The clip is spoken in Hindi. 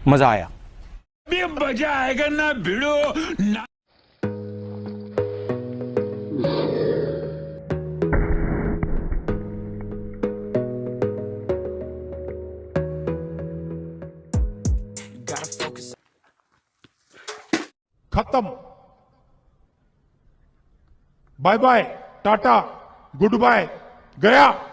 मजा आया। भी मजा आएगा ना भिड़ो ना। खत्म। बाय बाय, टाटा, गुड बाय, गया।